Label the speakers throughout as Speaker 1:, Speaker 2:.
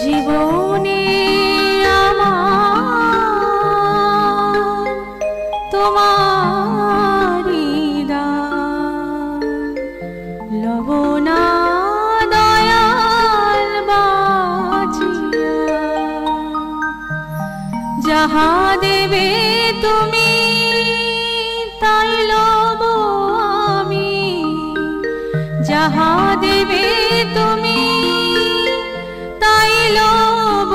Speaker 1: জীবনে আমার তোমারি দান লবনা দয়াল বাঁচিয়া যাহা দেবে তুমি তাই লব আমি যাহা দেবে তুমি তাই লব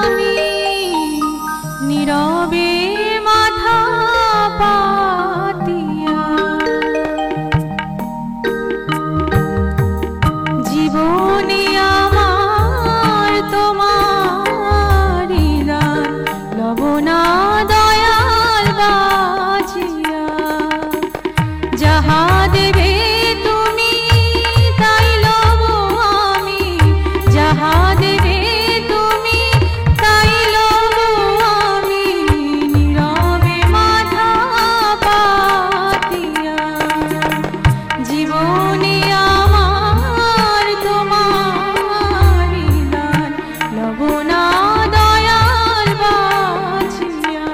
Speaker 1: আমি নীরবে মাথা পাতিয়া জীবনে আমার তোমারি দান লব না দয়াল বাঁচিয়া যাহা দেবে তুমি তাই লব আমি যাহা দেবে তুমি তাই লব আমি নীরবে মাথা পাতিয়া জীবনে আমার তোমারি দান লব না দয়াল বাঁচিয়া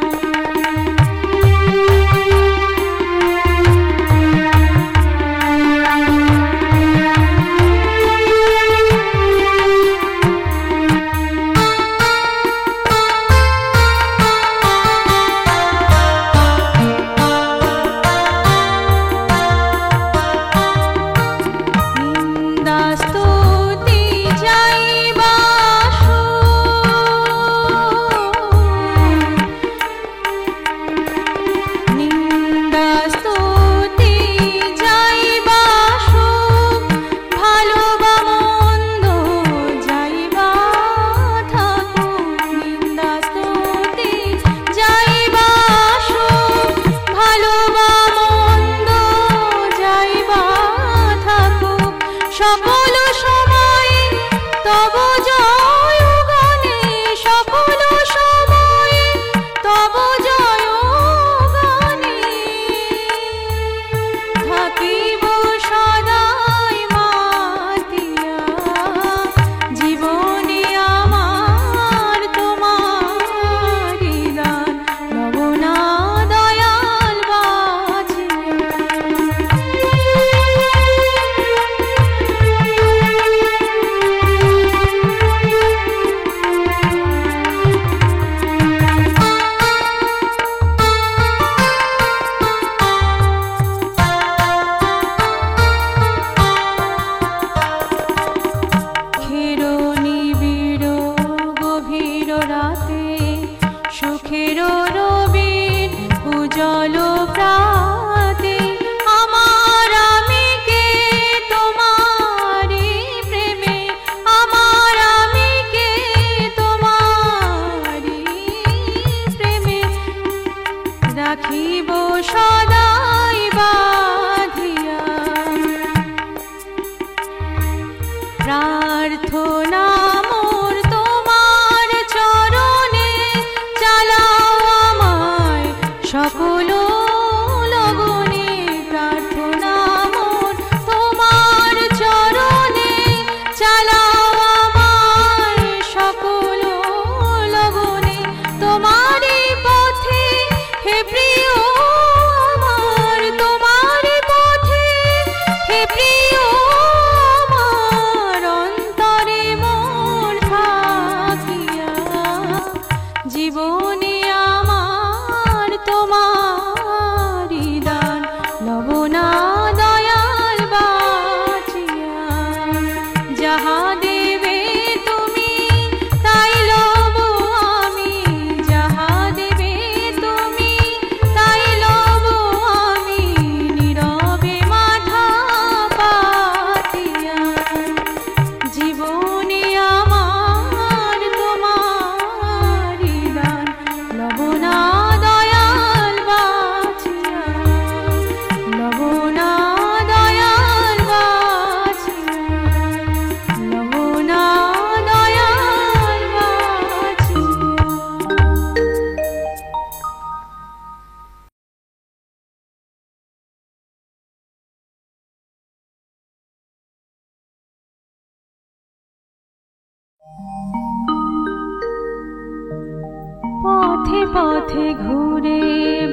Speaker 1: পথে ঘুরে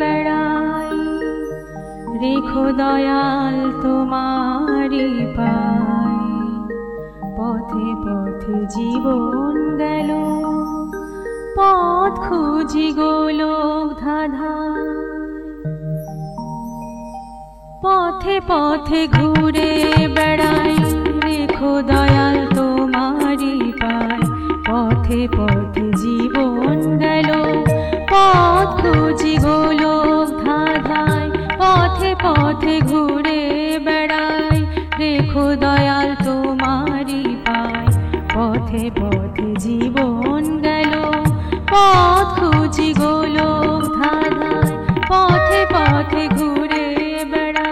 Speaker 1: বেড়াই, রেখো দয়াল তোমারি পাই। পথে পথে জীবন গেল, পথ খুঁজি গোলক ধাঁধায়। পথে পথে ঘুরে বেড়াই, রেখো দয়াল তোমারি পাই। পথে পথে জীবন গেল, পথ খুঁজি গোলক ধাঁধায়। পথে পথে ঘুরে বেড়াই, রেখো দয়াল তোমারি পাই। পথে পথে জীবন গেল, পথ খুঁজি গোলক ধাঁধায়। পথে পথে ঘুরে বেড়াই।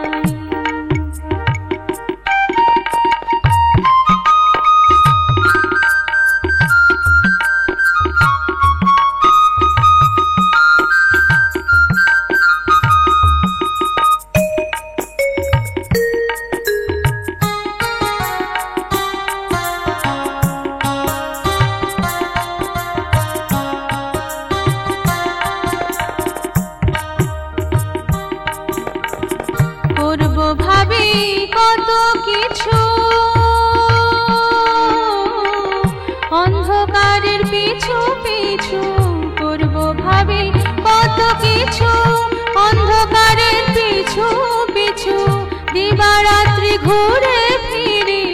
Speaker 1: করব ভাবি কত কিছু, অন্ধকারের পিছু পিছু। করব ভাবি কত কিছু, অন্ধকারের পিছু পিছু। দিবারাত্রি ঘুরে ফিরি,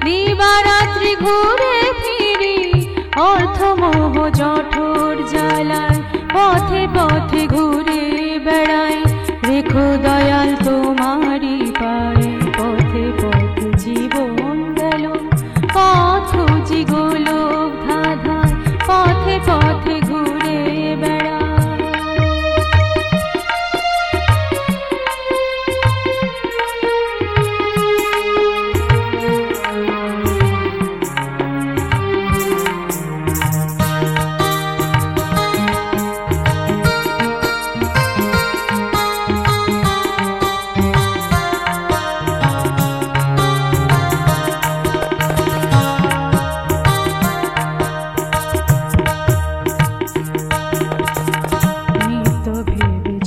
Speaker 1: দিবারাত্রি ঘুরে ফিরি। অর্থমোহ জঠর জ্বালায়, পথে পথে ঘুরে বেড়াই। রেখো দয়াল তোমারি পাই। পথে পথে জীবন গেল, পথ খুঁজি গোলক ধাঁধায়। পথে পথে ঘুরে বেড়াই।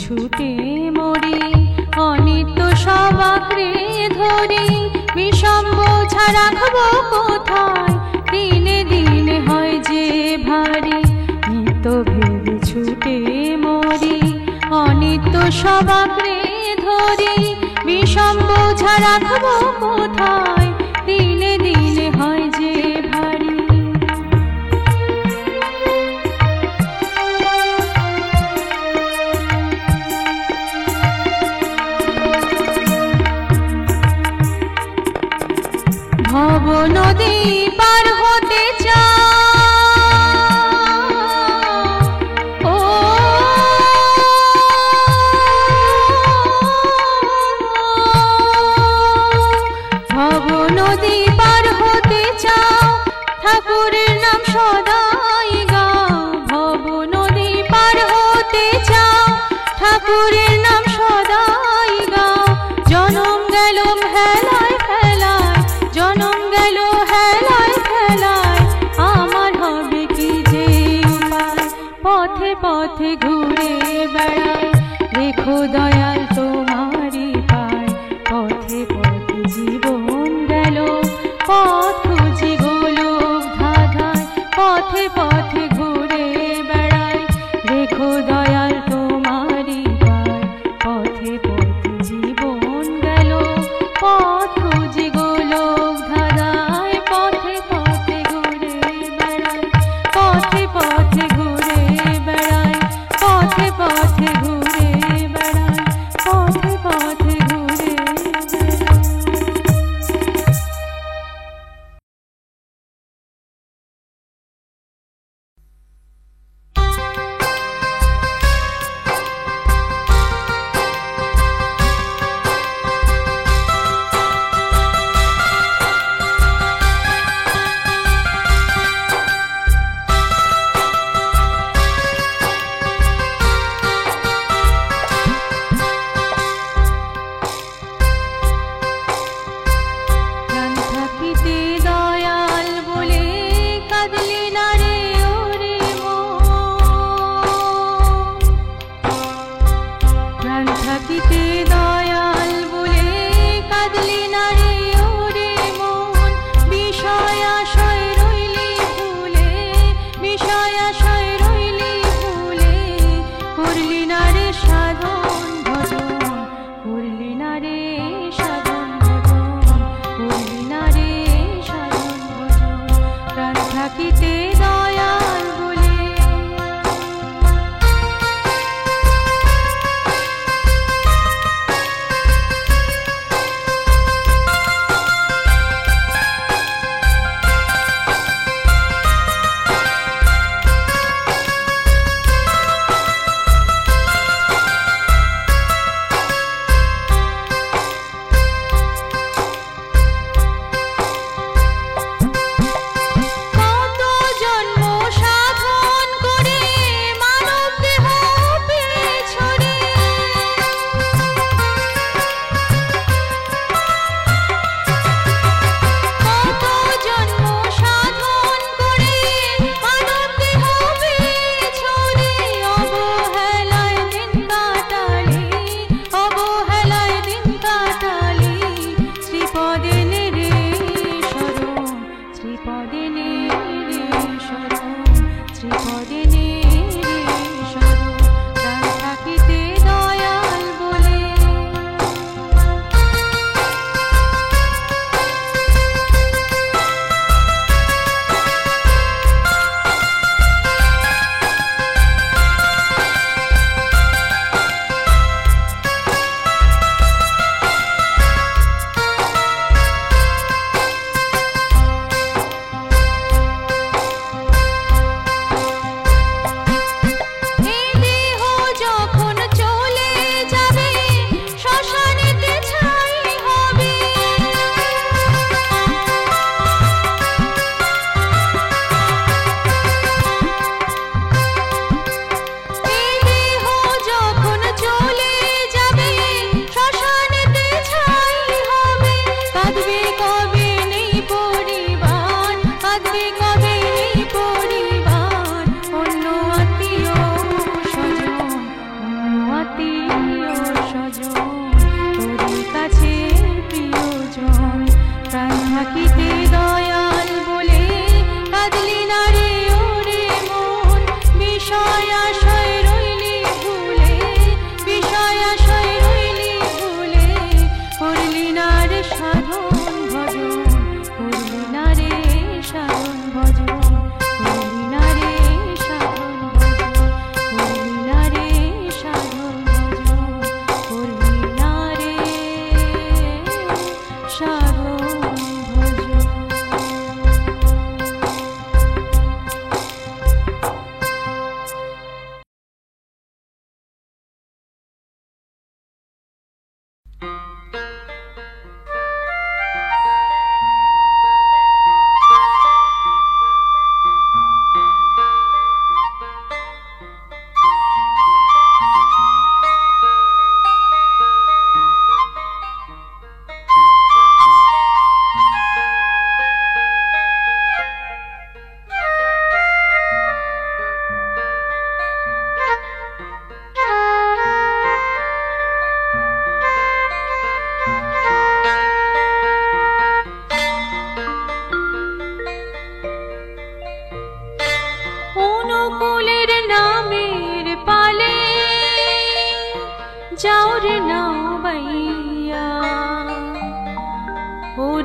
Speaker 1: ছুটে মরি, অনিত্য সব আঁকড়ে ধরি। বিষম বোঝা রাখবো কোথায়, দিনে দিনে হয় যে ভারী। নিত্য ভেবে ছুটে মরি, অনিত্য সব আঁকড়ে ধরি। বিষম বোঝা রাখবো কোথায়, দিনে দিনে হয় যে ভারী। ভব নদী পার হতে চাও, ও ভব নদী পার হতে চাও, ঠাকুরের নাম সদাই গাও। ভব নদী পার হতে চাও, ঠাকুরের নাম সদাই গাও। জনম গেল হেলায় হেলায়, জনম গেল হেলায় হেলায়।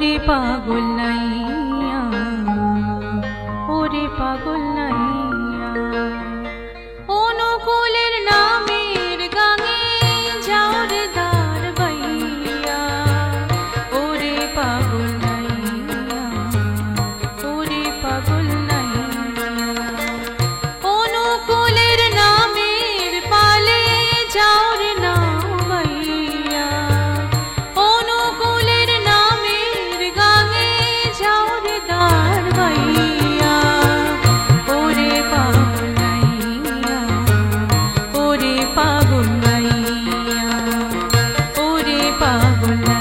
Speaker 1: ওরে পাগল নাইয়া, ওরে পাগল নাইয়া, অনুকূলের নামের গাঙে যাওর দার বাইয়া, ওরে পাগল নাইয়া, ওরে পাগল নাইয়া, অনুকূলের নামের পালে যাওর না বাইয়া, অনুকূলের নামের গাঙে যাওর দার বাইয়া, ওরে পাগল নাইয়া, ওরে পাগল নাইয়া, ওরে পাগল নাইয়া।